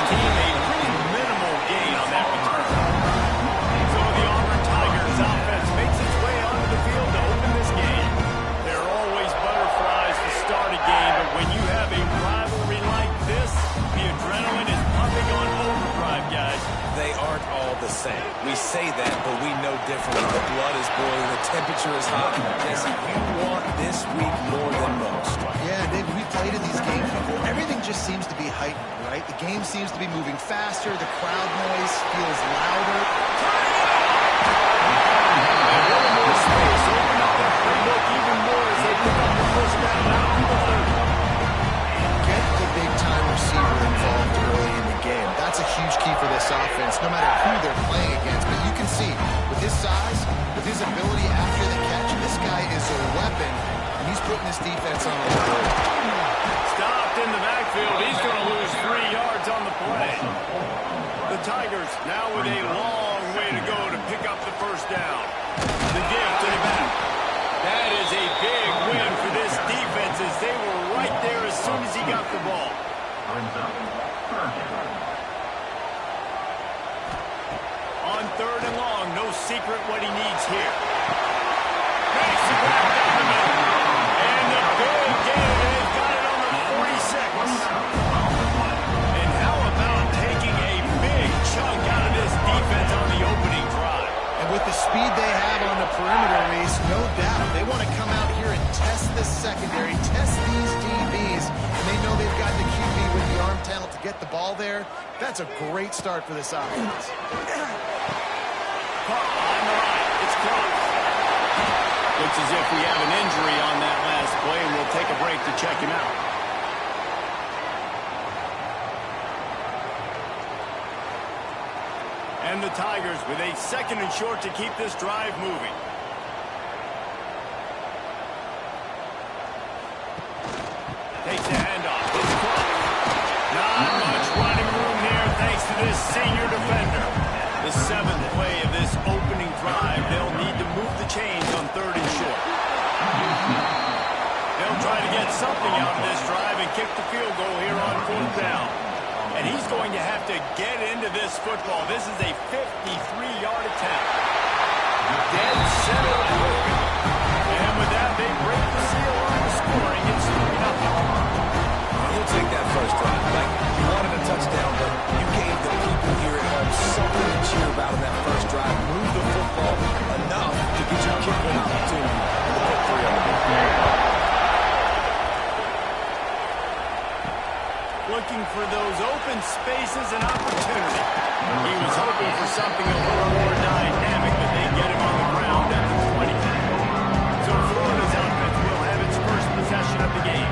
team a pretty minimal gain on that return. So the Auburn Tigers offense makes its way onto the field to open this game. There are always butterflies to start a game, but when you have a rivalry like this, the adrenaline is pumping on overdrive, guys. They aren't all the same. We say that, but we know differently. The blood is boiling, the temperature is hot. Jesse, you want this week more than most. Yeah, David, we played in these games before. Everything just seems to be heightened, right? The game seems to be moving faster. The crowd noise feels louder. A little more space. Open up that playbook even more as they pick up the first down out on the 30. Get the big-time receiver involved early in the game. That's a huge key for this offense, no matter who they're playing against. But you can see, with his size, with his ability after the catch, this guy is a weapon, and he's putting this defense on alert. Stopped in the backfield. He's going to lose 3 yards on the play. The Tigers now with a long way to go to pick up the first down. The give to the back. That is a big win for this defense as they were right there as soon as he got the ball. On 3rd and long, no secret what he needs here. Makes the grab down the middle. And the big gain, they've got it on the 46. And how about taking a big chunk out of this defense on the opening drive? And with the speed they have on the perimeter, Reese, no doubt, they want to come out here and test the secondary, test these DBs, and they know they've got the QB with the arm talent to get the ball there. That's a great start for this offense. On the right, it's close. Looks as if we have an injury on that last play, and we'll take a break to check him out. And the Tigers with a 2nd and short to keep this drive moving. Takes the handoff. It's close. Not much running room here thanks to this senior defender. The 7th play of this opening drive. They'll need to move the chains on 3rd and short. They'll try to get something out of this drive and kick the field goal here on 4th down. And he's going to have to get into this football. This is a 53-yard attempt. Dead center broken. And with that, they break the seal on the scoring. It's 3-0. He'll take that first drive. Like, you wanted a touchdown, but you gave the people here at home something to cheer about in that first drive. Move the football enough to get your kicker an opportunity to put 3 on the board. Looking for those open spaces and opportunity. He was hoping for something a little more dynamic, but they get him on the ground at the 20. So Florida's offense will have its first possession of the game.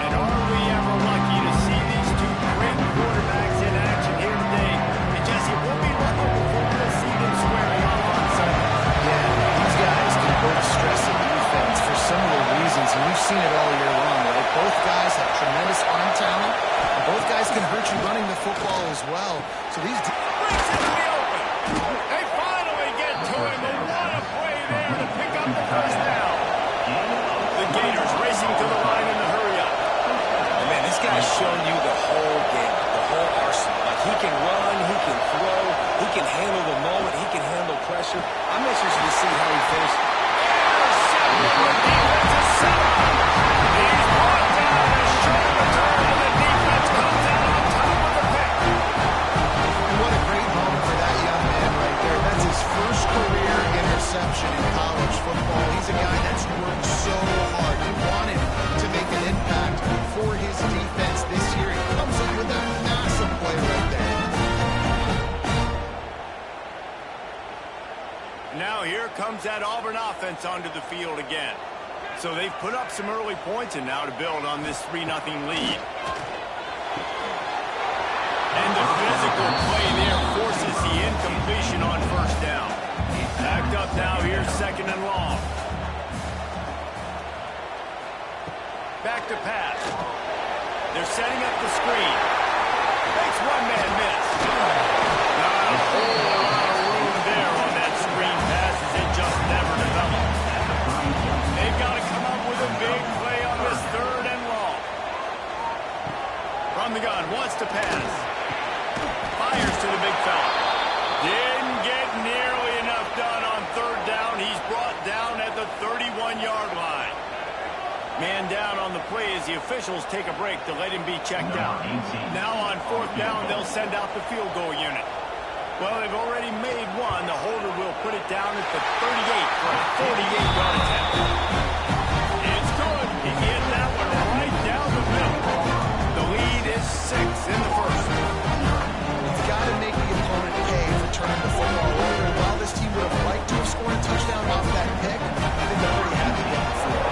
And are we ever lucky to see these two great quarterbacks in action here today? And Jesse, we'll be lucky before we'll see them squaring off on Sunday. Yeah, these guys can both stress the defense for similar reasons, and we've seen it all year long, right? Both guys have tremendous arm talent. Both guys can hurt you running the football as well. So these breaks into the open. They finally get to him, and what a play there to pick up the first down. The Gators racing to the line in the hurry-up. And man, this guy's shown you the whole game, the whole arsenal. Like, he can run, he can throw, he can handle the moment, he can handle pressure. I'm interested to see how he finishes. He's brought down a short return, and the defense comes out on top of the pick. And what a great moment for that young man right there. That's his first career interception in college football. He's a guy that's worked so hard. He wanted to make an impact for his defense this year. He comes up with a massive play right there. Now here comes that Auburn offense onto the field again. So they've put up some early points and now to build on this 3-0 lead. And the physical play there forces the incompletion on first down. Backed up now here, 2nd and long. Back to pass. They're setting up the screen. Makes one man miss. Not a whole lot of room there on that screen pass as it just never developed. They've got to come up with a big play on this 3rd and long. From the gun, wants to pass. Fires to the big fella. Didn't get nearly enough done on third down. He's brought down at the 31-yard line. Man down on the play as the officials take a break to let him be checked out. Now on fourth down, they'll send out the field goal unit. Well, they've already made one. The holder will put it down at the 38 for a 48-yard attempt. It's good. He hit that one right down the middle. The lead is 6 in the first. You've got to make the opponent pay for turning the football over. And while this team would have liked to have scored a touchdown off that pick, they've already had the game before.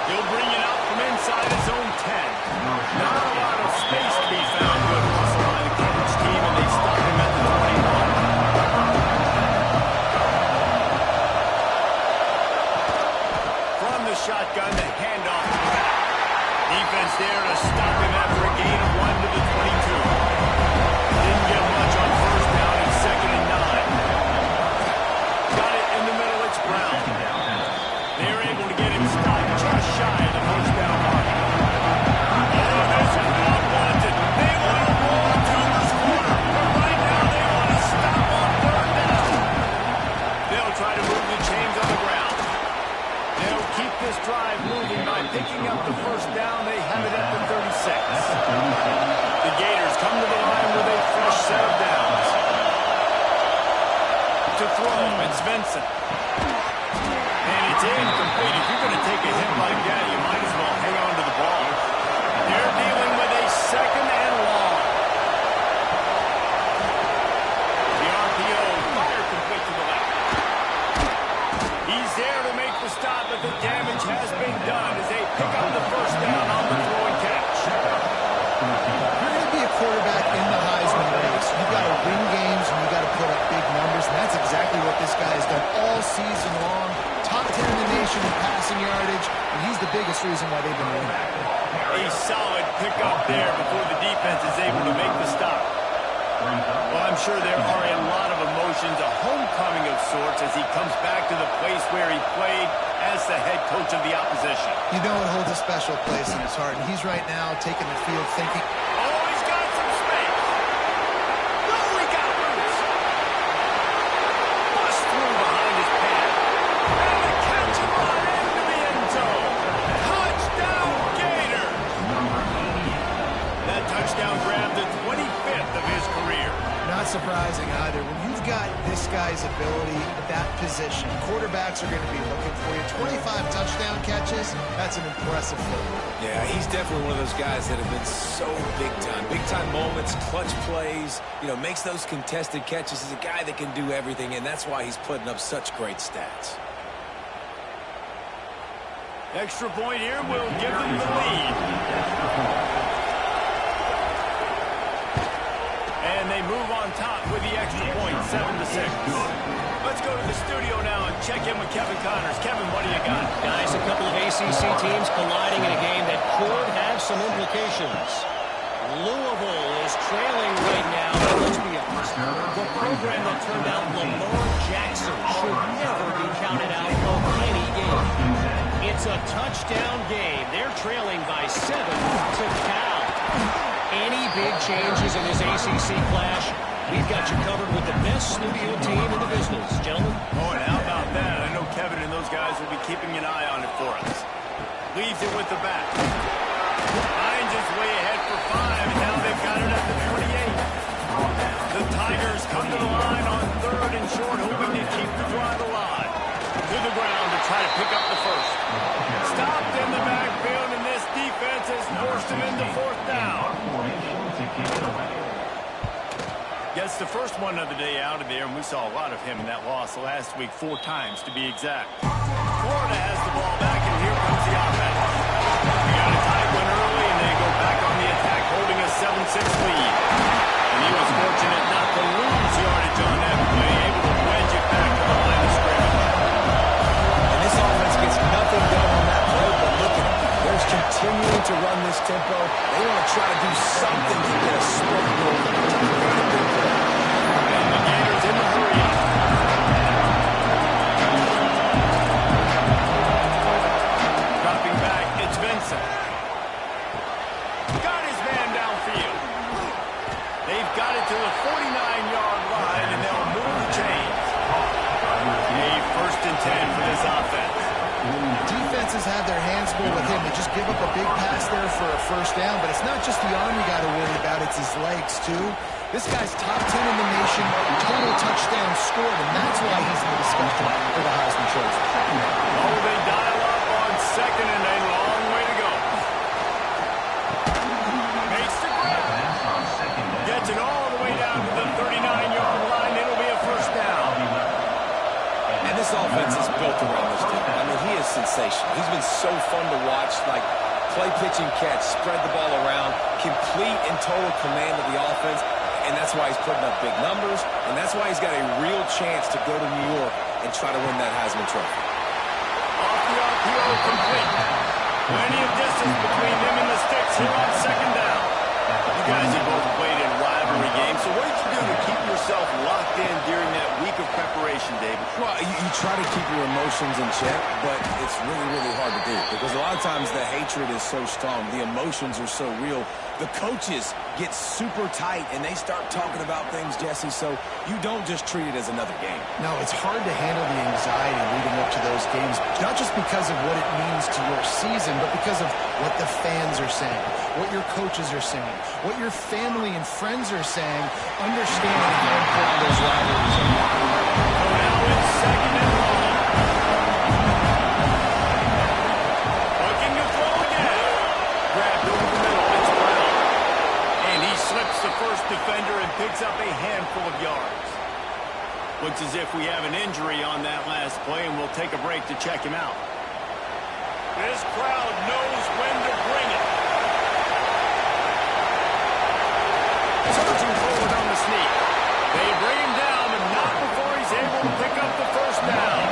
He'll bring it out from inside his own 10. Not a lot of space to be found. Good hustle by the coverage team, and they stop him at the 21. From the shotgun, the handoff to the back. Defense there to stop him after a gain of 1 to the 22. Didn't get much on first down and 2nd and 9. Got it in the middle, it's Brown. They're able to get him stopped just shy of the first down mark. Oh, this is not wanted. They want to roll to this corner. But right now they want to stop on third down. They'll try to move the chains on the ground. They'll keep this drive moving by picking up the first down. They have it at the 36. The Gators come to the line with a fresh set of downs. To throw, it's Vincent. And it's incomplete. If you're going to take a hit like that, you might as well hang on to the ball. They're dealing with a 2nd and long. The RPO, fire complete to the left. He's there to make the stop, but the damage has been done as they pick up the first down on the throw and catch. You're going to be a quarterback in the Heisman race. You've got to win games and you've got to put up big numbers, and that's exactly what this guy has done all season long. Top 10 in the nation in passing yardage, and he's the biggest reason why they've been winning. A solid pickup there before the defense is able to make the stop. Well, I'm sure there are a lot of emotions, a homecoming of sorts as he comes back to the place where he played as the head coach of the opposition. You know it holds a special place in his heart, and he's right now taking the field thinking, Oh, he's got some space. No, he got loose. Bust through behind his pad. And the catch him right into the end zone. Touchdown, Gators. That touchdown grabbed the 25th of his career. not surprising either. When you've got this guy's ability at that position, quarterbacks are going to be looking for you. 25 touchdown catches, that's an impressive feat. Yeah, he's definitely one of those guys that have been so big time. Big time moments, clutch plays, makes those contested catches. He's a guy that can do everything, and that's why he's putting up such great stats. Extra point here will give them the lead. And they move on top with the extra point, 7-6. Let's go to the studio now and check in with Kevin Connors. Kevin, what do you got? Guys, a couple of ACC teams colliding in a game that could have some implications. Louisville is trailing right now. Let's be honest. The program that turned out Lamar Jackson should never be counted out of any game. It's a touchdown game. They're trailing by 7 to Cal. Any big changes in this ACC clash, we've got you covered with the best studio team in the business. Gentlemen. Oh, and how about that? I know Kevin and those guys will be keeping an eye on it for us. Leaves it with the back. Hines is way ahead for 5, and now they've got it at the 28. The Tigers come to the line on 3rd and short, hoping to keep the drive alive. To the ground to try to pick up the first. Stopped in the backfield, and this defense has forced him into 4th down. Gets the first one of the day out of there, and we saw a lot of him in that loss last week, 4 times to be exact. Florida has the ball back, and here comes the offense. They got a tight one early, and they go back on the attack, holding a 7-6 lead. And he was fortunate not to lose yardage on that play, able to wedge it back to the line of scrimmage. And this offense gets nothing done on that play, but look at them. They're continuing to run this tempo. They want to try to do something to get a split goal. And the Gators in the hurry. Dropping back, it's Vincent. a first down, but it's not just the arm you got to worry about, it's his legs, too. This guy's top 10 in the nation, total touchdowns scored, and that's why he's in the discussion for the Heisman Trophy. Oh, they dial up on second and a long way to go. Makes the grab. Gets it all the way down to the 39-yard line. It'll be a first down. And this offense is built around this dude. I mean, he is sensational. He's been so fun to watch, like play, pitch, and catch, spread the ball around, complete and total command of the offense, and that's why he's putting up big numbers, and that's why he's got a real chance to go to New York and try to win that Heisman Trophy. Off the RPO, complete. Plenty of distance between them and the sticks here on second down. You guys have both played in rivalry games, so what did you do to keep yourself locked in during that week of preparation, David? Well, you try to keep your emotions in check, but it's really, really hard to do because a lot of times the hatred is so strong, the emotions are so real. The coaches get super tight, and they start talking about things, Jesse, so you don't just treat it as another game. No, it's hard to handle the anxiety leading up to those games, not just because of what it means to your season, but because of what the fans are saying, what your coaches are saying, what your family and friends are saying, understanding how important those rivalries are. Now it's second and long. Looking to throw again. Grabbed over the middle. It's Brown. And he slips the first defender and picks up a handful of yards. Looks as if we have an injury on that last play, and we'll take a break to check him out. This crowd knows when to bring it. Surging forward on the sneak. They bring him down, but not before he's able to pick up the first down.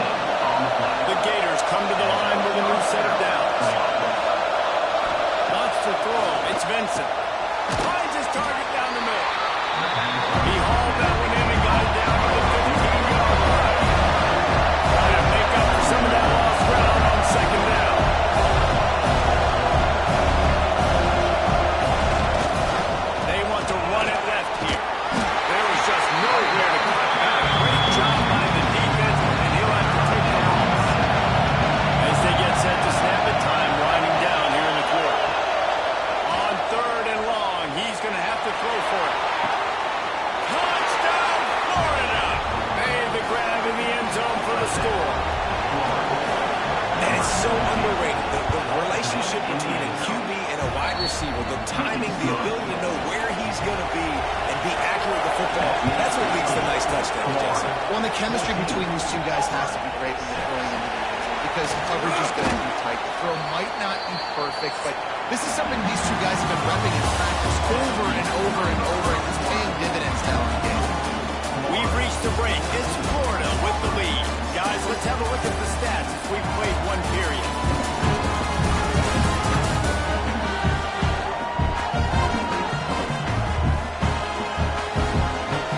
The Gators come to the line with a new set of downs. Wants to throw. It's Vincent. Finds his target down the middle. He hauled that one in and got it down to the 15-yard line. Trying to make up for some of that lost ground on second down. They want to run it left here. There is just nowhere to cut back. Great job by the defense, and he'll have to take the loss. As they get set to snap it, time winding down here in the quarter. On third and long, he's going to have to throw for it. Touchdown, Florida! Made the grab in the end zone for the score. And it's so underrated. The relationship between a QB and a wide receiver, the timing, the ability to know where he's going to be and be accurate with the football, that's what leads to nice touchdowns, Jesse. Well, and the chemistry between these two guys has to be great when they're throwing into the end zone because coverage is going to be tight. The throw might not be perfect, but this is something these two guys have been repping in practice over and over and over, and it's paying dividends now in the game. We've reached the break. It's Florida with the lead. Guys, let's have a look at the stats as we've played one period.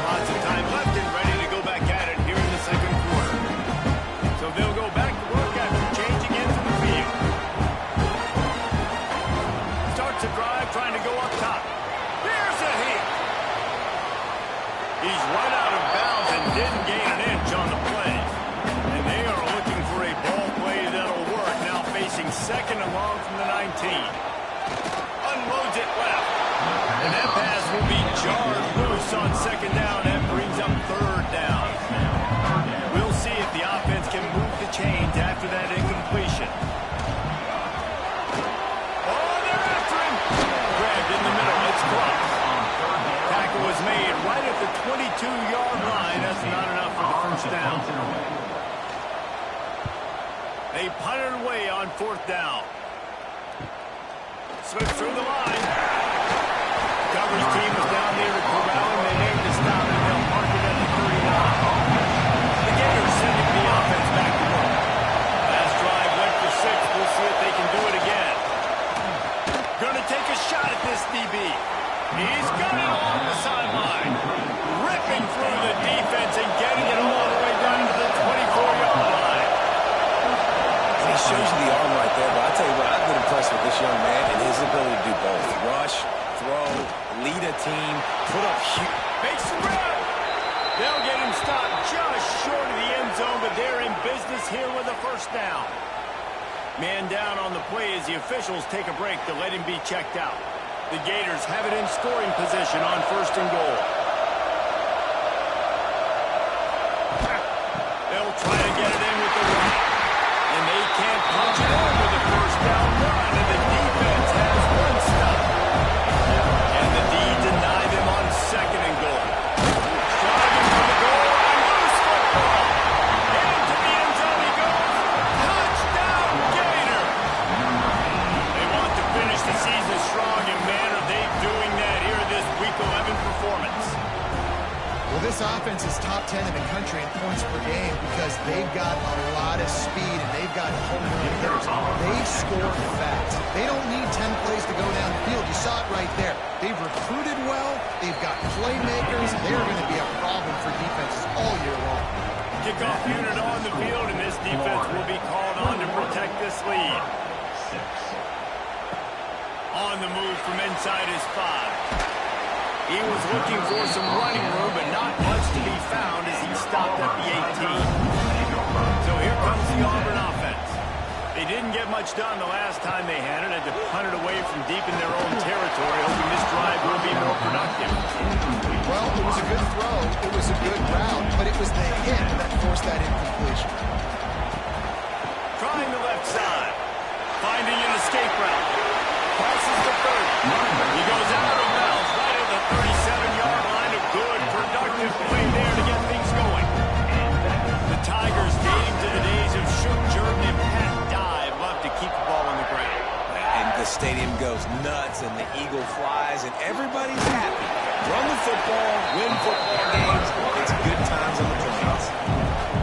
Lots of time left and ready to go back at it here in the second quarter. So they'll go back to work after changing into the field. Starts a drive trying to go up top. Here's a hit. He's right out of bounds and didn't gain an inch on the play. And they are looking for a ball play that'll work. Now facing second and long from the 19. Unloads it left. And that pass will be jarred loose on second down. That brings up third down. We'll see if the offense can move the chains after that incompletion. Oh, they're after him. Grabbed in the middle. It's close. Tackle was made right at the 22-yard line. That's not enough for the first down. They punted away on fourth down. Slips through the line. Coverage team was down there to corral him. They made the stop, and they'll mark it at the 39. The Gators sending the offense back to work. Last drive went for 6. We'll see if they can do it again. Going to take a shot at this DB. He's got it along the sideline. Ripping through the defense and getting it all the way down to the 24-yard line. And he shows you the arm right there, but I'll tell you what, I've been impressed with this young man and his ability to do both. Rush, throw, lead a team, put up huge... Makes the grab. They'll get him stopped just short of the end zone, but they're in business here with a first down. Man down on the play as the officials take a break to let him be checked out. The Gators have it in scoring position on 1st and goal. They'll try to get it in with the run. And they can't punch it in with a first down run, and the defense has one stop. And the D deny them on 2nd and goal. Striving for the goal, and loose football. Into the end zone he goes. Touchdown, Gator! They want to finish the season strong, and man, are they doing that here this Week 11 performance. Well, this offense is top 10 in the country in points per game because they've got a lot of speed and they've got home run hitters. They score fast. They don't need 10 plays to go down the field. You saw it right there. They've recruited well. They've got playmakers. They're going to be a problem for defenses all year long. Kickoff unit on the field, and this defense will be called on to protect this lead. On the move from inside his 5. He was looking for some running room, but not much to be found as he stopped at the 18. So here comes the Auburn offense. They didn't get much done the last time they had it, to punt it away from deep in their own territory, hoping this drive will be more productive. Well, it was a good throw. It was a good route, but it was the hit that forced that incompletion. Trying the left side. Finding an escape route. Passes the 30. He goes out of bounds right at the 37-yard line. A good, productive play there to get things going. The Tigers, dating to the days of shoot, jerk, and pat dive, love to keep the ball on the ground. And the stadium goes nuts, and the eagle flies, and everybody's happy. Run the football, win football games. It's good times on the plains.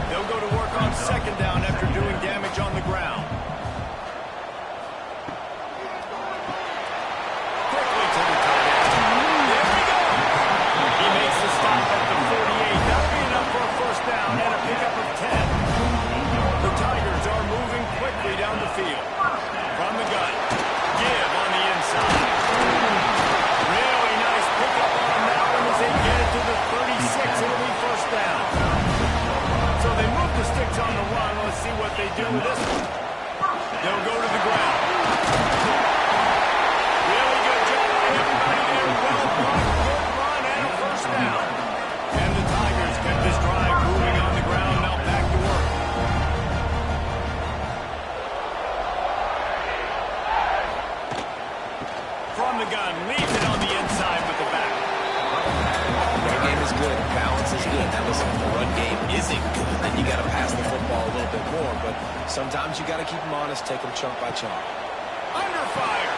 They'll go to work on 2nd down after doing damage on the ground. Quickly to the tight end. There we go. He makes the stop at the 48. That'll be enough for a first down and a pickup of 10. The Tigers are moving quickly down the field. From the gun. Give on the inside. Really nice pickup on that one as they get it to the 36. It'll be first down. So they move the sticks on the run. Let's see what they do with this one. They'll go to the ground. Really good job by everybody there. Well blocked, good run, and a first down. And the Tigers kept this drive moving on the ground. Now back to work. From the gun, leaves it on the inside with the back. Run game is good. Balance is good. Now listen, if the run game isn't good, then you got to pass the football a little bit more. But sometimes you got to keep them honest, take them chunk by chunk. Under fire.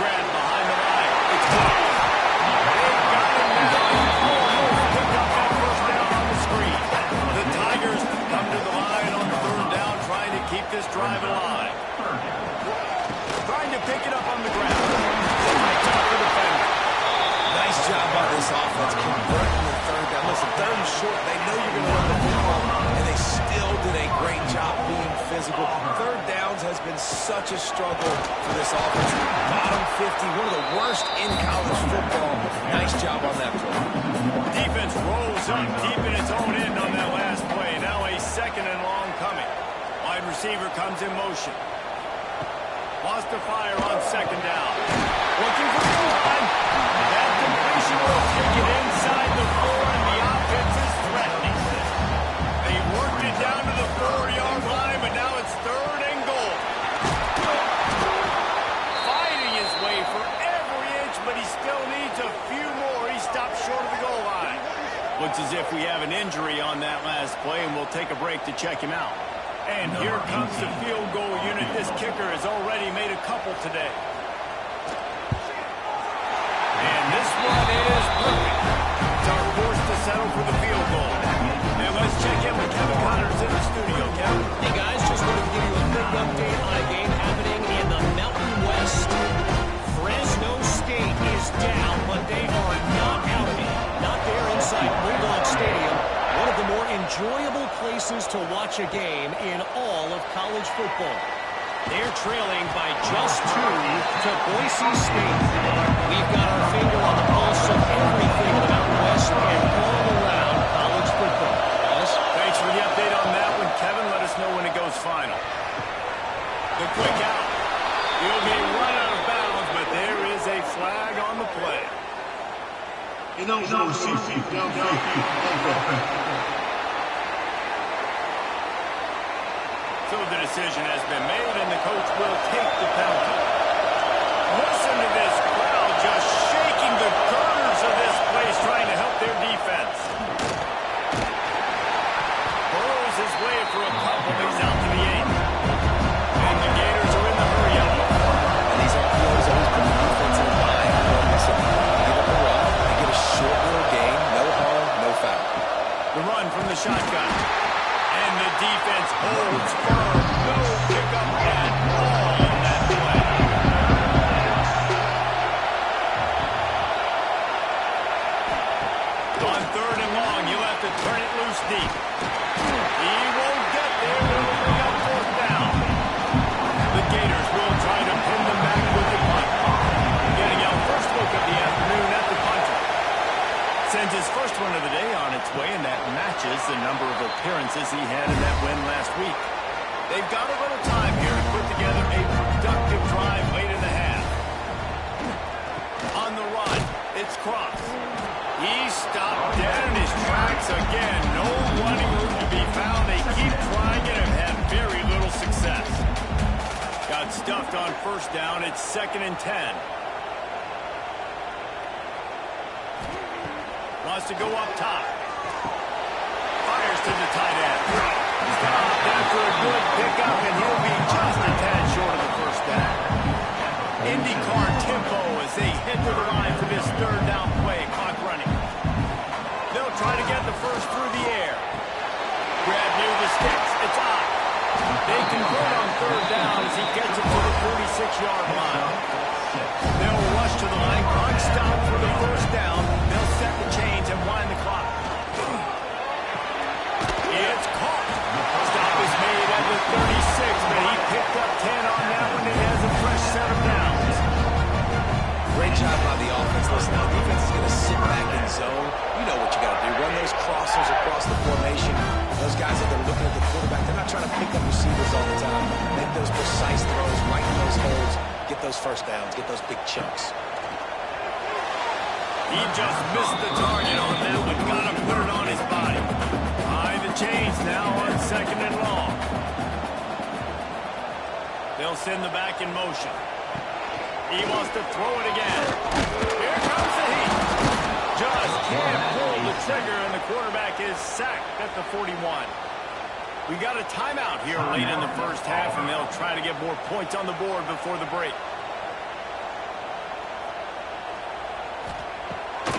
Grab behind the line. It's caught. They've got him now. Almost picked up that first down on the screen. The Tigers come to the line on 3rd down, trying to keep this drive alive. Trying to pick it up on the ground. Top of the defender. Nice job by this offense converting the 3rd down. Listen, 3rd and short, they know you're going to run the football, and they still did a great job being physical. 3rd downs has been such a struggle for this offense. Bottom 50, one of the worst in college football. Nice job on that play. Defense rolls up deep in its own end on that last play. Now a 2nd and long coming. Wide receiver comes in motion. Lost to fire on 2nd down. Looking for the line. That completion will take it inside the 4, and the offense is threatening. They worked it down to the 4-yard line, but now it's 3rd and goal. Fighting his way for every inch, but he still needs a few more. He stopped short of the goal line. Looks as if we have an injury on that last play, and we'll take a break to check him out. And here comes the field goal unit. This kicker has already made a couple today. And this one is perfect. It's our forced to settle for the field goal. And let's check in with Kevin Connors in the studio. Kevin? Hey, guys, just wanted to give you a quick update on a game happening in the Mountain West. Fresno State is down, but they are not out of it. Not there inside Bulldog Stadium. One of the more enjoyable places to watch a game in all of college football. They're trailing by just 2 to Boise State. We've got our finger on the pulse of everything in the Mountain West and all around college football. Guys? Thanks for the update on that one, Kevin. Let us know when it goes final. The quick out. He'll be run out of bounds, but there is a flag on the play. So the decision has been made, and the coach will take the penalty. Listen to this crowd just shaking the girders of this place, trying to help their defense. Burrows his way for a couple. He's out to the 8. And the Gators are in the hurry-up. And these RPOs always put the defensive line. Don't miss it. Give up a run. They get a short little gain. No harm, no foul. The run from the shotgun. And the defense holds firm. No pickup at all in that play. On 3rd and long, you'll have to turn it loose deep. He won't get there. It'll bring up 4th down. The Gators will try to pin them back with the punt. Getting out first look of the afternoon at the punter. Sends his first one of the day on its way, and that matches the number of appearances he had in that win last week. They've got a little time here to put together a productive drive late in the half. On the run, it's Cross. He's stopped dead in his tracks again. No running room to be found. They keep trying it and have had very little success. Got stuffed on 1st down. It's 2nd and 10. Wants to go up top. Fires to the tight end. Stopped after a good pickup, and he'll be just a tad short of the 1st down. IndyCar tempo as they head to the line for this 3rd down play. Clock running. They'll try to get the first through the air. Grab near the sticks. It's out. They convert on 3rd down as he gets it to the 46-yard line. They'll rush to the line. Clock stop for the 1st down. They'll set the chains and wind the clock. It's caught. Stop is made at the 36, but he picked up 10 on that one and has a fresh set of downs. Great job by the offense. Listen, the defense is going to sit back in zone. You know what you got to do. Run those crossers across the formation. Those guys that they're looking at the quarterback, they're not trying to pick up receivers all the time. Make those precise throws, right in those holes, get those 1st downs, get those big chunks. He just missed the target on that one. Got to put it on his body. High the chains now on 2nd and long. They'll send the back in motion. He wants to throw it again. Here comes the heat. Just can't pull the trigger, and the quarterback is sacked at the 41. We got a timeout here late in the 1st half, and they'll try to get more points on the board before the break.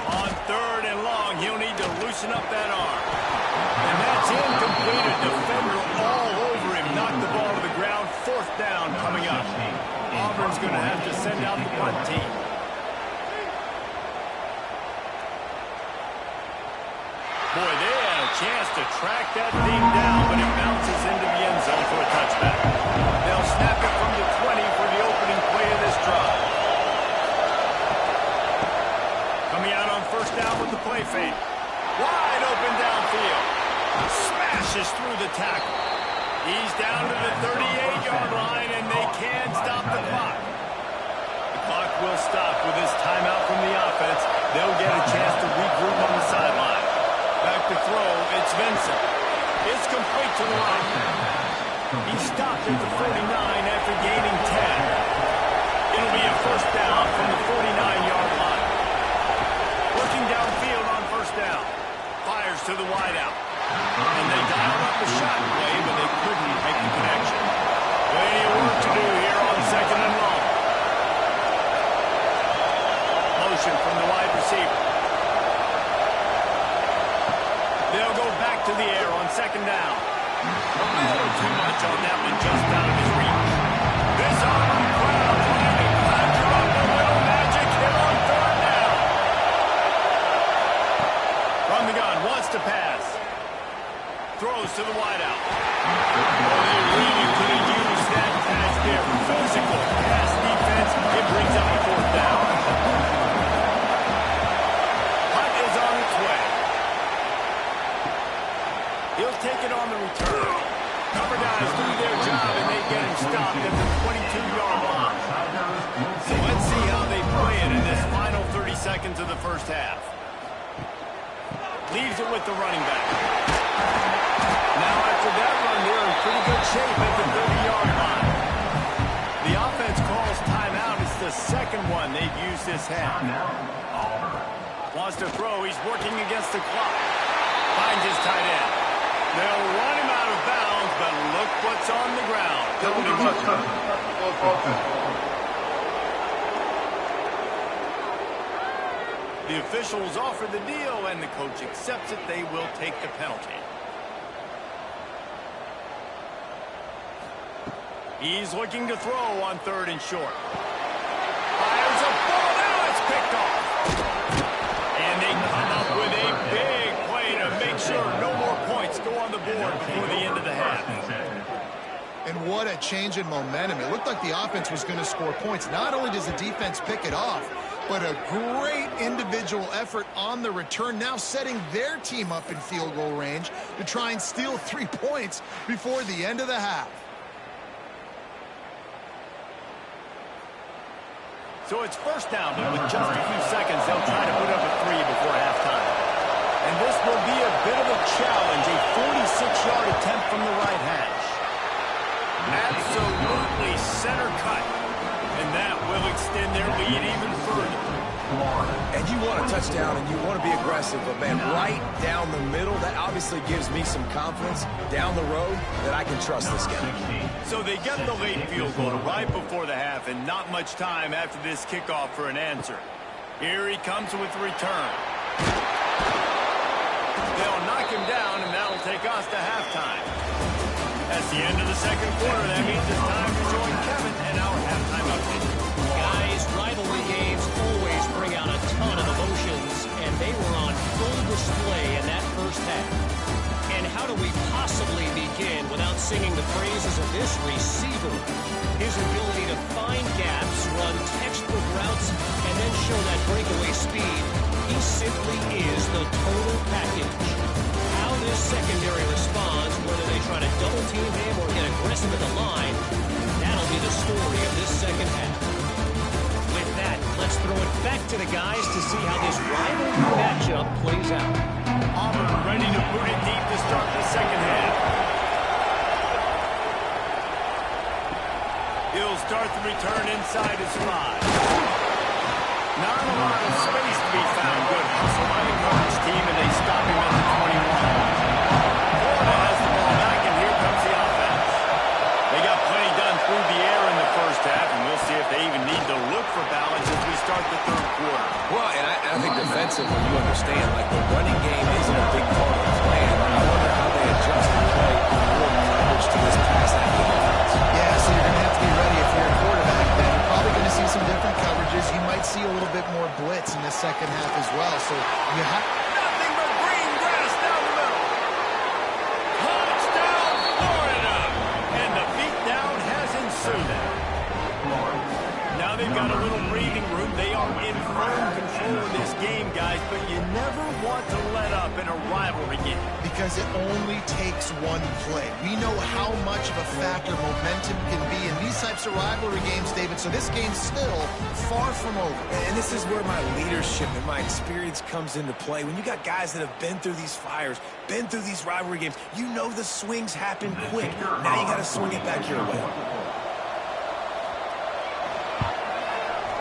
On 3rd and long, he'll need to loosen up that arm. And that's incomplete. A defender all over him. Knocked the ball to the ground. 4th down coming up. Auburn's going to have to send out the punt team. Boy, they had a chance to track that thing down, but it bounces into the end zone for a touchback. They'll snap it from the 20 for the opening play of this drive. Coming out on 1st down with the play fake. Wide open downfield. Smashes through the tackle. He's down to the 38-yard line, and they can't stop the clock. The clock will stop with this timeout from the offense. They'll get a chance to regroup on the sideline. Back to throw, it's Vincent. It's complete to the right. He stopped at the 49 after gaining 10. It'll be a 1st down from the 49-yard line. Working downfield on 1st down. Fires to the wideout. And they dialed up the shot play, but they couldn't make the connection. Plenty of work to do here on 2nd and long. Motion from the wide receiver. They'll go back to the air on 2nd down. A little too much on that one, just out of his reach. This Auburn crowd trying to conjure up a little magic here on 3rd down. From the gun, wants to pass. Throws to the wideout. Oh, they really could have used that pass there. Physical pass defense. It brings up a 4th down. Hunt is on its way. He'll take it on the return. Cover guys do their job, and they get him stopped seconds of the first half. Leaves it with the running back. Now after that run, they're in pretty good shape at the 30-yard line. The offense calls timeout. It's the second one they've used this half. Wants to throw. He's working against the clock. Finds his tight end. They'll run him out of bounds, but look what's on the ground. The officials offer the deal, and the coach accepts it. They will take the penalty. He's looking to throw on 3rd and short. Fires a ball. Now it's picked off. And they come up with a big play to make sure no more points go on the board before the end of the half. And what a change in momentum. It looked like the offense was going to score points. Not only does the defense pick it off, but a great individual effort on the return, now setting their team up in field goal range to try and steal 3 points before the end of the half. So it's first down, but with just a few seconds, they'll try to put up a 3 before halftime. And this will be a bit of a challenge, a 46-yard attempt from the right hash. Absolutely center cut. And that will extend their lead even further. And you want a touchdown and you want to be aggressive, but man, right down the middle, that obviously gives me some confidence down the road that I can trust this guy. So they get the late field goal right before the half, and not much time after this kickoff for an answer. Here he comes with the return. They'll knock him down, and that'll take us to halftime. That's the end of the second quarter. That means it's time to join Kevin and our halftime update. Guys, rivalry games always bring out a ton of emotions, and they were on full display in that first half. And how do we possibly begin without singing the praises of this receiver? His ability to find gaps, run textbook routes, and then show that breakaway speed. He simply is the total package. How this secondary responds, whether they try to double team him or get aggressive at the line, that'll be the story of this second half. With that, let's throw it back to the guys to see how this rivalry matchup plays out. Auburn ready to put it deep to start the second half. He'll start the return inside his 5. Not a lot of space to be found. Good hustle by the coverage team, and they stop him at the 21. Florida has the ball back, and here comes the offense. They got plenty done through the air in the first half, and we'll see if they even need to look for balance as we start the third quarter. Well, and I think defensively, you understand, like the running game isn't a big part of the plan. I wonder how they adjust the play and more coverage to this pass happy offense. Yeah, so you're going to have to be ready if you're a quarterback. Then you're probably going to see some different coverages. You might see a little bit more blitz in the second half as well. So you have Nothing but green grass down the middle. Touchdown, Florida! And the beatdown has ensued. Now they've got a little breathing room. They are in firm control of this game, guys, but you never want to let up in a rivalry game. because it only takes one play. We know how much of a factor momentum can be in these types of rivalry games, David, so this game's still far from over. And this is where my leadership and my experience comes into play. When you got guys that have been through these fires, been through these rivalry games, you know the swings happen quick. Now you got to swing it back your way.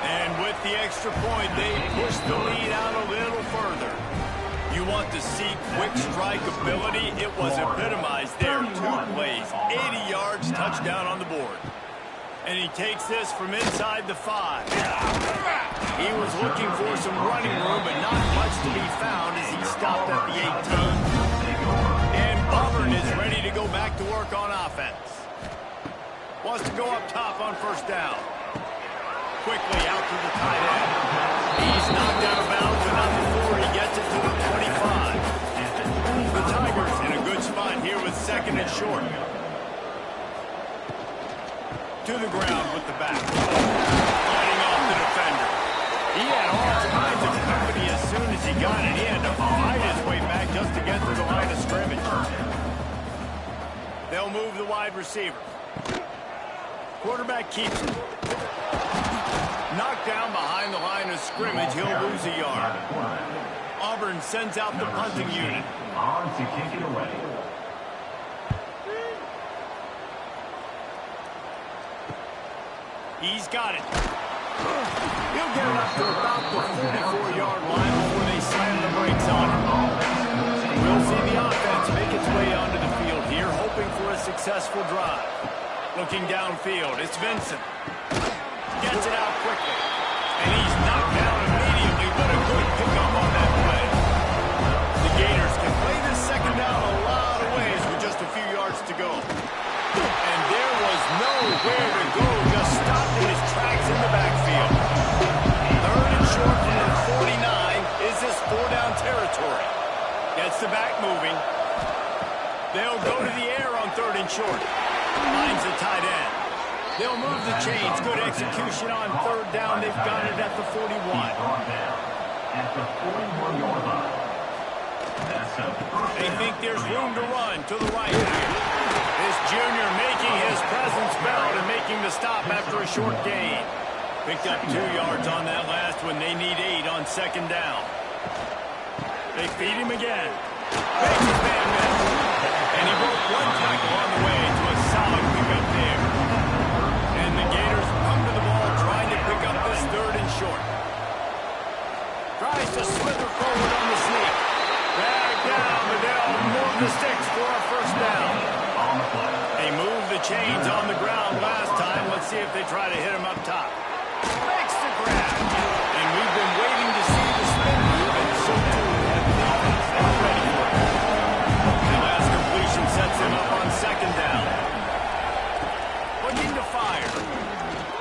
And with the extra point, they push the lead out a little further. You want to see quick strike ability? It was epitomized there. 2 plays, 80 yards, touchdown on the board. And he takes this from inside the 5. He was looking for some running room, but not much to be found as he stopped at the 18. And Auburn is ready to go back to work on offense. Wants to go up top on first down. Quickly out to the tight end. He's knocked out of bounds, but not before he gets it to the 25. The Tigers in a good spot here with second and short. To the ground with the back. Fighting off the defender. He had all kinds of company as soon as he got it. He had to fight his way back just to get to the line of scrimmage. They'll move the wide receiver. Quarterback keeps it. Knocked knocked down behind the line of scrimmage. He'll lose a yard. Auburn sends out the punting unit. On to kick it away. He's got it. He'll get it up to about the 44-yard line before they slam the brakes on him. We'll see the offense make its way onto the field here, hoping for a successful drive. Looking downfield, it's Vincent. Gets it out quickly. And he's knocked down immediately, but a good pickup on that play. The Gators can play this second down a lot of ways with just a few yards to go. And there was nowhere to go, just stopped in his tracks in the backfield. Third and short from the 49. Is this four-down territory? Gets the back moving. They'll go to the air on third and short. Finds the tight end. They'll move the chains. Good execution on third down. They've got it at the 41. At the 41-yard line. They think there's room to run to the right here. This junior making his presence felt and making the stop after a short gain. Picked up 2 yards on that last one. They need 8 on second down. They feed him again. Makes his man miss. And he broke 1 tackle on the way to a solid pickup there. And the Gators come to the ball trying to pick up this third and short. Tries to slither forward on the sneak. Back down, but they'll move the sticks for a first down. They moved the chains on the ground last time. Let's see if they try to hit him up top. Makes the grab. And we've been waiting to see the spin move, and so too have the defense. They're ready for it. The last completion sets him up on second down. Looking to fire.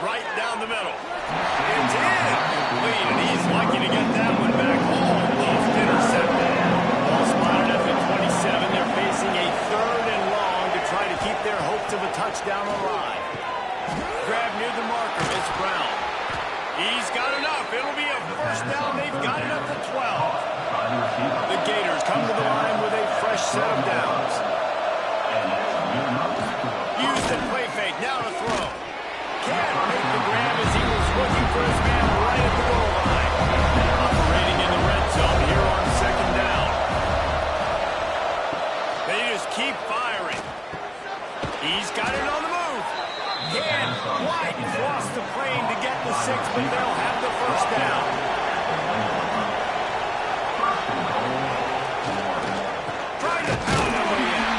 Right down the middle. It's incomplete, and he's lucky to get that one back. Almost intercepted. Ball spotted at the 27. They're facing a third and long to try to keep their hopes of a touchdown alive. Grab near the marker. It's Brown. He's got enough. It'll be a first down. They've got it up to 12. The Gators come to the line with a fresh set of downs. Used the play fake. Now to throw. Can't make the grab as he was looking for his man right at the goal line. Operating in the red zone here on second down. They just keep firing. He's got it on the move. Can't quite cross the plane to get the 6, but they'll have the first down. Trying to pound their way in.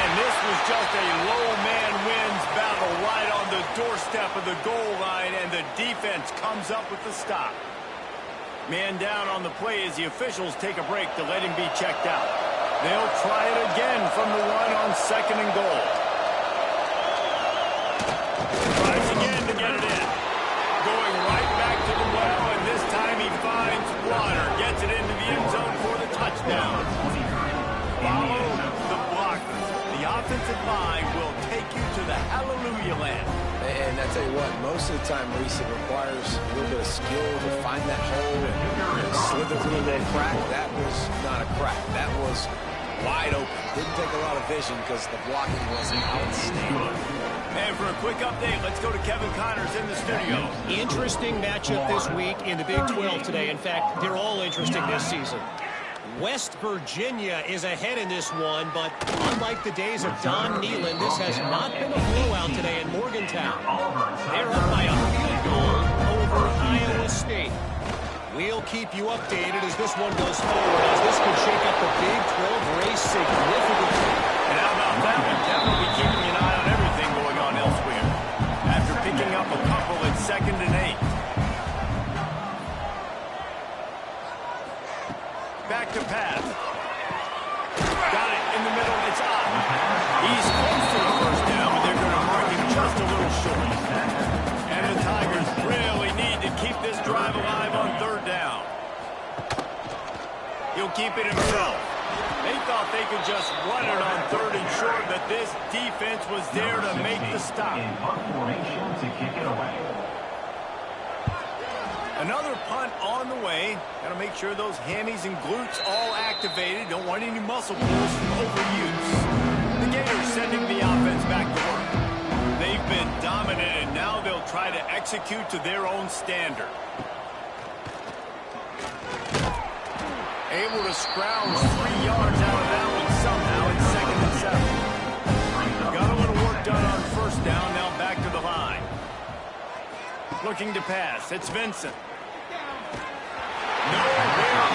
And this was just a low man wins battle right on the doorstep of the goal line, and the defense comes up with the stop. Man down on the play as the officials take a break to let him be checked out. They'll try it again from the 1 on second and goal. Tries again to get it in. Going right back to the well, and this time he finds water. Gets it into the end zone for the touchdown. Follow the blockers. The offensive line will take you to the hallelujah land. And I tell you what, most of the time, Reese, it requires a little bit of skill to find that hole and slither through a little crack. That was not a crack. That was wide open. Didn't take a lot of vision because the blocking was outstanding. And for a quick update, let's go to Kevin Connors in the studio. Interesting matchup this week in the Big 12 today. In fact, they're all interesting this season. West Virginia is ahead in this one, but unlike the days of Don Nehlen, this has not been a blowout today in Morgantown. They're up by a field goal over Iowa State. We'll keep you updated as this one goes forward, as this could shake up the Big 12 race significantly. And how about that one? Kevin will be keeping an eye on everything going on elsewhere. After picking up a couple at 2nd and 8. Back to pass. Got it in the middle. It's up. He's close to the first down, but they're going to mark him just a little short. And the Tigers really need to keep this drive alive on third down. He'll keep it himself. They thought they could just run it on third and short, but this defense was there to make the stop. In punt formation to kick it away. Another punt on the way. Got to make sure those hammies and glutes all activated. Don't want any muscle pulls from overuse. The Gators sending the offense back to work. They've been dominant, and now they'll will try to execute to their own standard. Able to scrounge 3 yards out of that one somehow. It's 2nd and 7. Got a little work done on first down. Now back to the line. Looking to pass. It's Vincent. Nowhere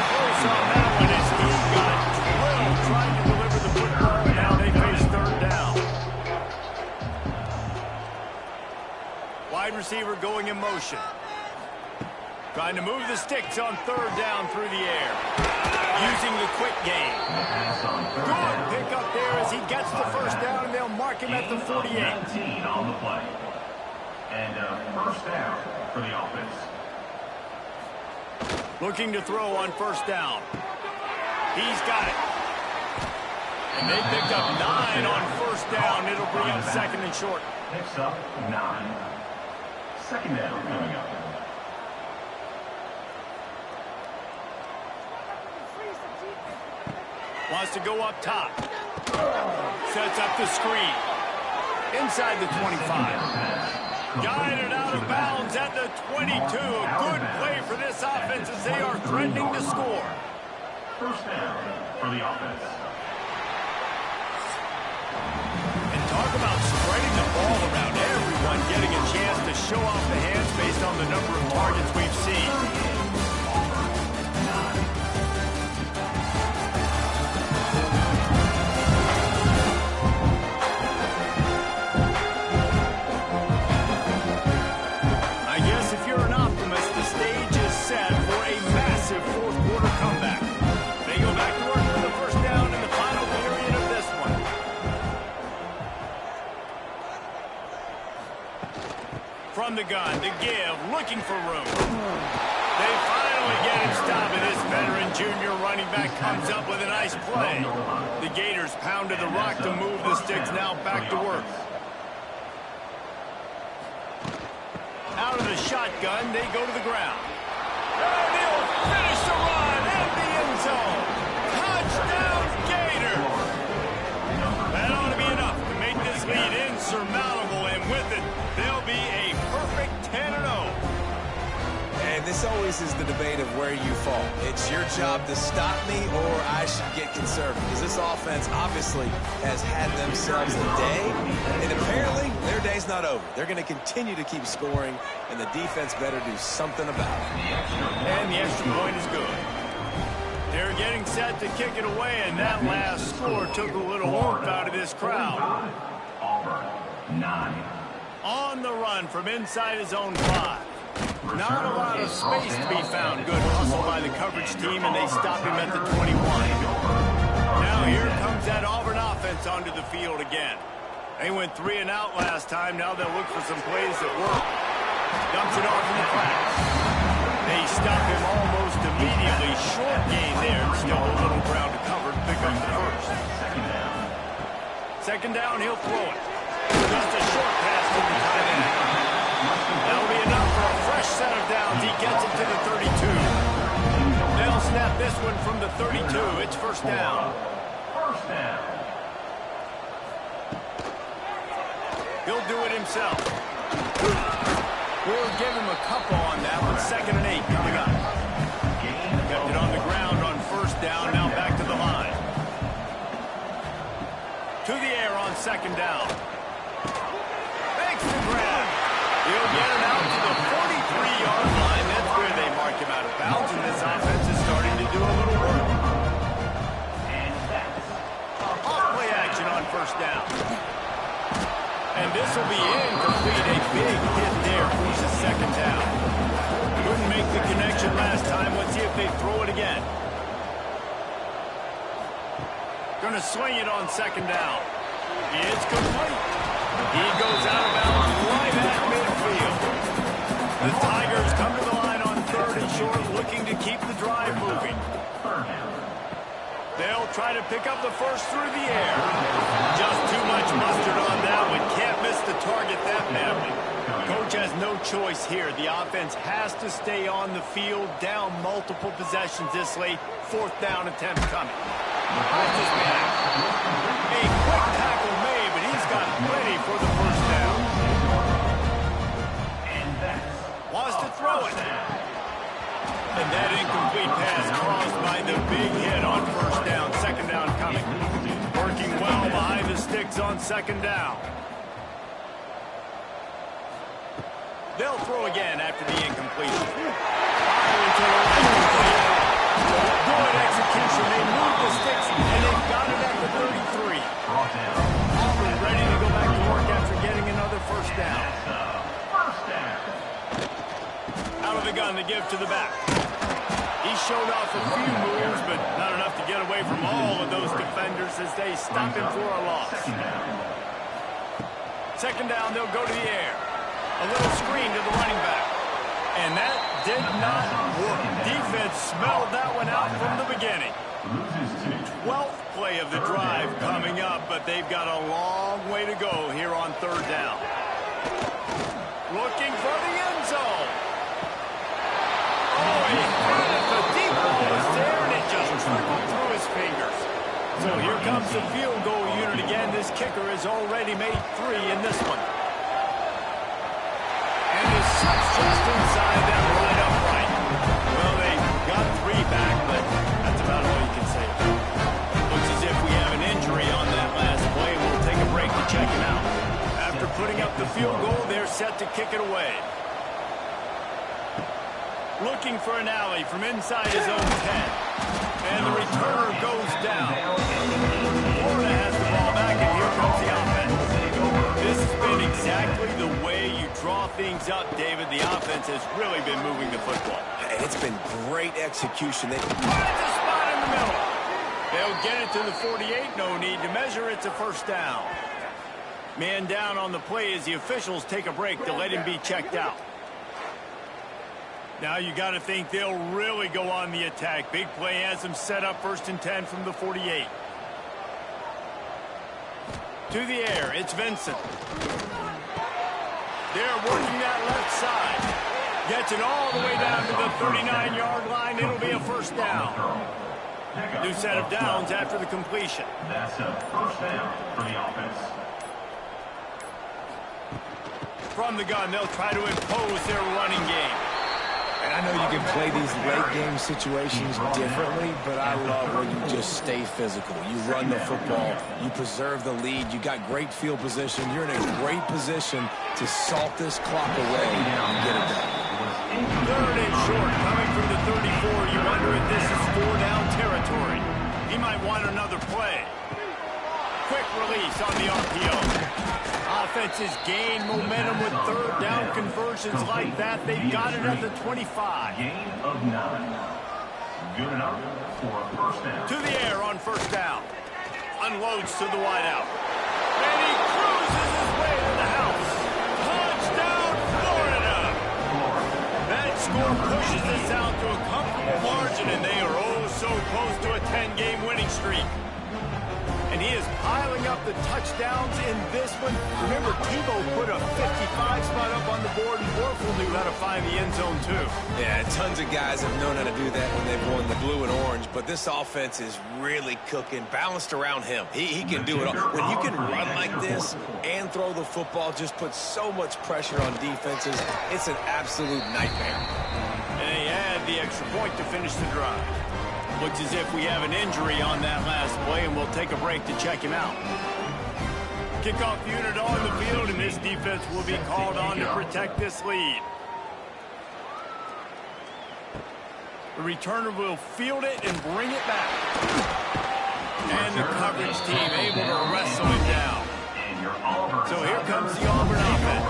close on that one as he got drilled trying to deliver the football. Now they face 3rd down. Wide receiver going in motion. Trying to move the sticks on 3rd down through the air. Using the quick game. Good pick up there as he gets the first down, and they'll mark him at the 48. 19 on the play. And first down for the offense. Looking to throw on first down. He's got it. And they picked up 9 on first down. It'll bring up 2nd and short. Picks up 9. 2nd down coming up. Wants to go up top. Sets up the screen. Inside the 25. Guided out of bounds at the 22. A good play for this offense as they are threatening to score. First down for the offense. And talk about spreading the ball around. Everyone getting a chance to show off the hands based on the number of targets we've seen. From the gun, to give, looking for room. They finally get him stopped, and this veteran junior running back comes up with a nice play. The Gators pounded the rock to move the sticks, now back to work. Out of the shotgun, they go to the ground. And he'll finish the run at the end zone. Touchdown, Gators! That ought to be enough to make this lead insurmountable, and with it, they'll be a perfect 10-0. And this always is the debate of where you fall. It's your job to stop me, or I should get conservative. Because this offense obviously has had themselves a day, and apparently their day's not over. They're going to continue to keep scoring, and the defense better do something about it. And the extra point is good. They're getting set to kick it away, and that last score took a little warmth out of this crowd. Auburn, 9. On the run from inside his own 5. Not a lot of space to be found. Good hustle by the coverage team, and they stop him at the 21. Now here comes that Auburn offense onto the field again. They went 3 and out last time. Now they'll look for some plays that work. Dumps it off in the class. They stop him almost immediately. Short gain there. Still a little ground to cover to pick up the first. Second down, he'll throw it. Just a short pass to the tight end. That'll be enough for a fresh set of downs. He gets it to the 32. They'll snap this one from the 32. It's first down. First down. He'll do it himself. We'll give him a couple on that one. 2nd and 8 coming up. Kept it on the ground on first down. Now back to the line. To the air on 2nd down. Makes the grab. He'll get it out to the 43-yard line. That's where they mark him out of bounds, and this offense is starting to do a little work. Off-play action on first down. And this will be incomplete. A big hit there. He's a 2nd down. Couldn't make the connection last time. Let's see if they throw it again. Going to swing it on 2nd down. It's complete. He goes out of bounds right at midfield. The Tigers come to the line on 3rd and short, looking to keep the drive moving. They'll try to pick up the first through the air. Just too much mustard on that one. Can't miss the target that badly. Coach has no choice here. The offense has to stay on the field, down multiple possessions this late. 4th down attempt coming. Watch this man. A quick tackle made, but he's got plenty for the first down. And that incomplete pass caused by the big hit on first down. Second down coming. Working well behind the sticks on second down. They'll throw again after the incompletion. Good execution. They moved the sticks, and they've got it at the 33. Auburn ready to go back to work after getting another first down. Out of the gun to give to the back. He showed off a few moves, but not enough to get away from all of those defenders as they stop him for a loss. Second down, they'll go to the air. A little screen to the running back. And that did not work. Defense smelled that one out from the beginning. 12th play of the drive coming up, but they've got a long way to go here on third down. Looking for the end zone. Oh, he had it. The deep ball was there, and it just trickled through his fingers. So here comes the field goal unit again. This kicker has already made 3 in this one. And the six just inside that right upright. Well, they got 3 back, but that's about all you can say. Looks as if we have an injury on that last play. We'll take a break to check him out. After putting up the field goal, they're set to kick it away. Looking for an alley from inside his own 10. And the returner goes down. Florida has the ball back, and here comes the offense. This has been exactly the way you draw things up, David. The offense has really been moving the football. And it's been great execution. They find the spot in the middle. They'll get it to the 48. No need to measure. It's a first down. Man down on the play as the officials take a break to let him be checked out. Now you got to think they'll really go on the attack. Big play has them set up 1st and 10 from the 48. To the air, it's Vincent. They're working that left side. Gets it all the way down to the 39-yard line. It'll be a first down. New set of downs after the completion. That's a first down for the offense. From the gun, they'll try to impose their running game. And I know you can play these late-game situations differently, but I love when you just stay physical. You run the football. You preserve the lead. You got great field position. You're in a great position to salt this clock away and get it done. 3rd and short, coming from the 34. You wonder if this is 4-down territory. He might want another play. Quick release on the RPO. Offenses gain momentum with 3rd down conversions like that. They've got it at the 25. Gain of 9. Good enough for a first down. To the air on first down. Unloads to the wideout. And he cruises his way to the house. Touchdown, Florida! That score pushes this out to a comfortable margin, and they are oh so close to a 10-game winning streak. And he is piling up the touchdowns in this one. Remember, Tebow put a 55 spot up on the board, and Warfel knew how to find the end zone, too. Yeah, tons of guys have known how to do that when they've won the blue and orange, but this offense is really cooking, balanced around him. He can do it all. When you can run like this and throw the football, just put so much pressure on defenses, it's an absolute nightmare. And he had the extra point to finish the drive. Looks as if we have an injury on that last play, and we'll take a break to check him out. Kickoff unit on the field, and this defense will be called on to protect this lead. The returner will field it and bring it back. And the coverage team able to wrestle it down. So here comes the Auburn offense.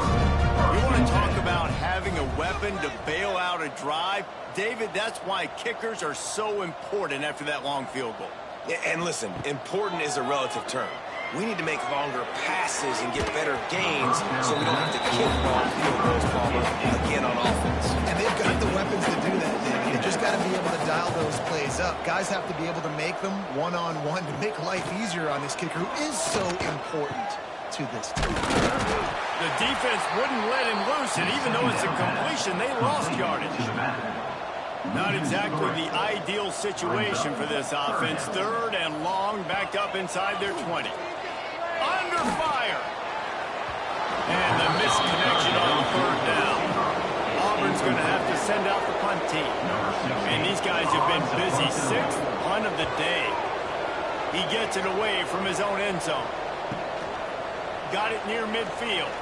You want to talk about having a weapon to bail out a drive? David, that's why kickers are so important after that long field goal. Yeah, and listen, important is a relative term. We need to make longer passes and get better gains so we don't have to kick long field goals, Palmer, again on offense. And they've got the weapons to do that, David. They just got to be able to dial those plays up. Guys have to be able to make them one-on-one to make life easier on this kicker, who is so important to this team. The defense wouldn't let him loose, and even though it's a completion, they lost yardage. Not exactly the ideal situation for this offense. 3rd and long, backed up inside their 20. Under fire. And the misconnection on 3rd down. Auburn's going to have to send out the punt team. And these guys have been busy. 6th punt of the day. He gets it away from his own end zone. Got it near midfield.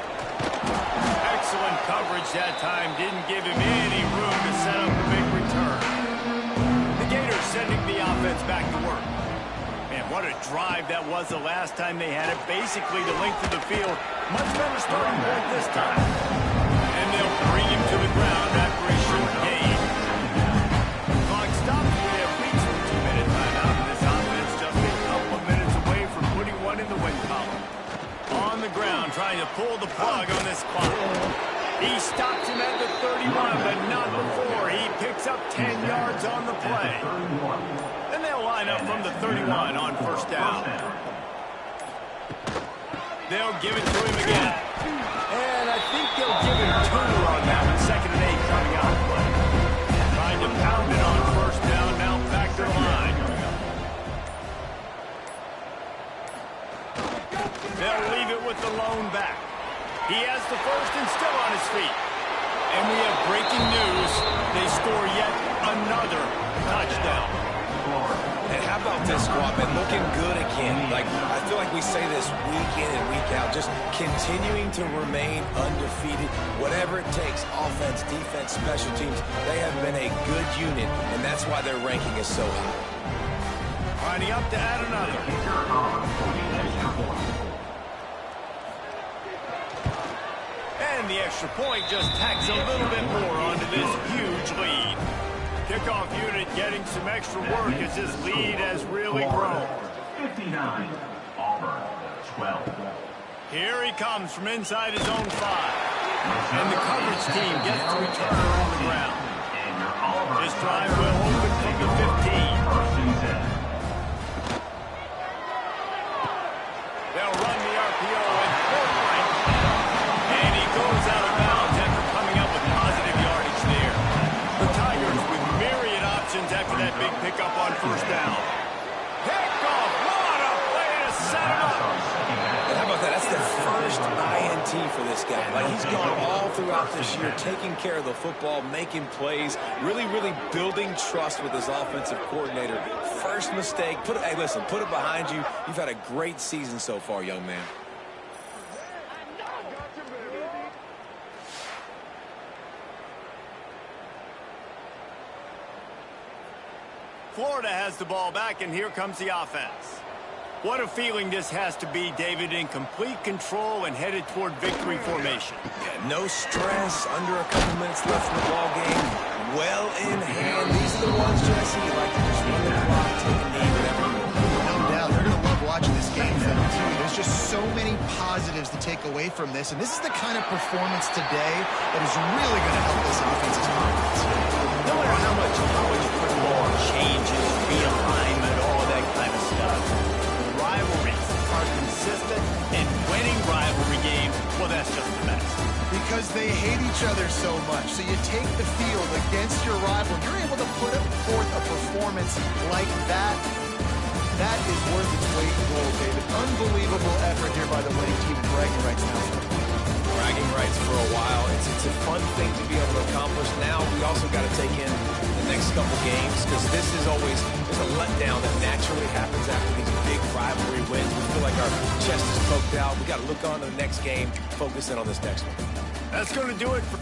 Excellent coverage that time. Didn't give him any room to set up a big return. The Gators sending the offense back to work. Man, what a drive that was the last time they had it. Basically the length of the field. Much better starting point this time. And they'll bring him to the ground after a short gain. Clock stops. We have reached the 2-minute timeout. And this offense just a couple of minutes away from putting one in the win column. On the ground, trying to pull the plug on this clock. He stops him at the 31, but not before. He picks up 10 yards on the play. And they'll line up from the 31 on first down. They'll give it to him again. And I think they'll give him 2 on that one. 2nd and 8 coming out. Trying to pound it on first down. Now back to the line. They'll leave it with the lone back. He has the first and still on his feet. And we have breaking news. They score yet another touchdown. And how about this squad, man? Looking good again. Like, I feel like we say this week in and week out. Just continuing to remain undefeated. Whatever it takes, offense, defense, special teams. They have been a good unit, and that's why their ranking is so high. Lining up to add another. And the extra point just tacks a little bit more onto this huge lead. Kickoff unit getting some extra work as this lead has really grown. 59, Auburn, 12. Here he comes from inside his own 5. And the coverage team gets to return on the ground. This drive will open from the 15. They'll run the RPO and Fortnite. And he goes out of bounds after coming up with positive yardage there. The Tigers with myriad options after that big pickup on first down. Pickoff! What a play to set him up! And how about that? That's their first INT for this guy. Like, he's gone all throughout this year, taking care of the football, making plays, really building trust with his offensive coordinator. First mistake. Hey, listen, put it behind you. You've had a great season so far, young man. Florida has the ball back, and here comes the offense. What a feeling this has to be, David, in complete control and headed toward victory formation. Yeah, no stress, under a couple minutes left in the ball game. Well in hand. These are the ones, Jesse, you like to just run the clock, take a knee, whatever. No doubt. They're going to love watching this game, though, too. There's just so many positives to take away from this, and this is the kind of performance today that is really going to help this offense's confidence. No matter how much college football changes, realignment, all that kind of stuff, rivalries are consistent, and winning rivalry games, well, that's just the best. Because they hate each other so much. So you take the field against your rival, you're able to put forth a performance like that. That is worth its weight in gold, David. Unbelievable effort here by the winning team, and bragging rights now. Bragging rights for a while. It's a fun thing to be able to accomplish. Now we also got to take in the next couple games, because this is always there's a letdown that naturally happens after these big rivalry wins. We feel like our chest is poked out. We got to look on to the next game, focus in on this next one. That's going to do it for